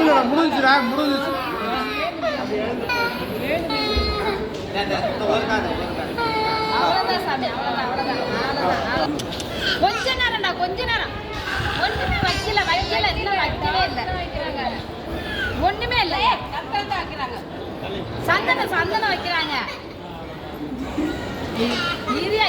முடிஞ்சுடா முடிஞ்சிச்சு. அவ்வளவுதான் சாமி, அவ்வளவுதான். கொஞ்ச நேரம்டா, கொஞ்ச நேரம். ஒண்ணுமே வைக்கல இன்னும் வைக்கவே இல்லை. ஒண்ணுமே இல்லை. சந்தனம் வைக்கிறாங்க. இரியா